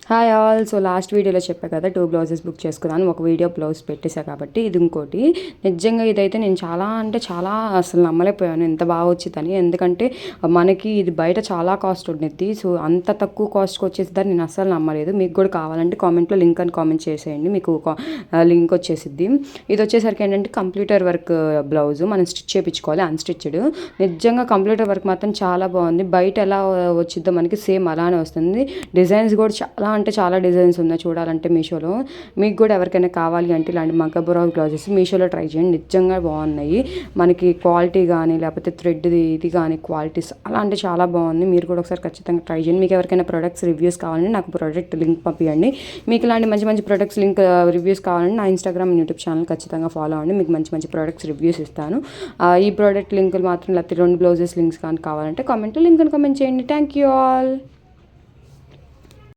Hi all. So last వీడియోలో చెప్పా కదా 2 బ్లౌజెస్ బుక్ చేసుకున్నాను. ఒక వీడియో బ్లౌజ్ పెట్టేసా కాబట్టి ఇది ఇంకోటి. నిజంగా ఇదైతే నేను చాలా అసలు నమ్మలేకపోయాను ఎంత బాగా వచ్చిందని. ఎందుకంటే మనకి ఇది బయట చాలా కాస్ట్ ఉండిద్ది. సో అంత తక్కువ కాస్ట్కి వచ్చేసిద్దని నేను అస్సలు నమ్మలేదు. మీకు కూడా కావాలంటే కామెంట్లో లింక్ అని కామెంట్ చేసేయండి, మీకు లింక్ వచ్చేసిద్ది. ఇది వచ్చేసరికి ఏంటంటే కంప్యూటర్ వర్క్ బ్లౌజ్ మనం స్టిచ్ చేయించుకోవాలి, అన్స్టిచ్డ్. నిజంగా కంప్యూటర్ వర్క్ మాత్రం చాలా బాగుంది. బయట ఎలా వచ్చిద్దో మనకి సేమ్ అలానే వస్తుంది. డిజైన్స్ కూడా చాలా డిజైన్స్ ఉన్నాయి చూడాలంటే మీషోలో. మీకు కూడా ఎవరికైనా కావాలి అంటే ఇలాంటి మగ్గబురా బ్లౌజెస్ మీషోలో ట్రై చేయండి, నిజంగా బాగున్నాయి. మనకి క్వాలిటీ కానీ లేకపోతే థ్రెడ్ది ఇది కానీ క్వాలిటీస్ అలా అంటే చాలా బాగుంది. మీరు కూడా ఒకసారి ఖచ్చితంగా ట్రై చేయండి. మీకు ఎవరికైనా ప్రొడక్ట్స్ రివ్యూస్ కావాలంటే నాకు ప్రోడక్ట్ లింక్ పంపించండి. మీకు ఇలాంటి మంచి ప్రొడక్ట్స్ లింక్ రివ్యూస్ కావాలంటే నా ఇన్స్టాగ్రామ్ యూట్యూబ్ ఛానల్ ఖచ్చితంగా ఫాలో అవ్వండి. మీకు మంచి ప్రొడక్ట్స్ రివ్యూస్ ఇస్తాను. ఈ ప్రోడక్ట్ లింకులు మాత్రం లేకపోతే 2 బ్లౌజెస్ లింక్స్ కానీ కావాలంటే కామెంట్లో లింక్ అని కామెంట్ చేయండి. Thank you all.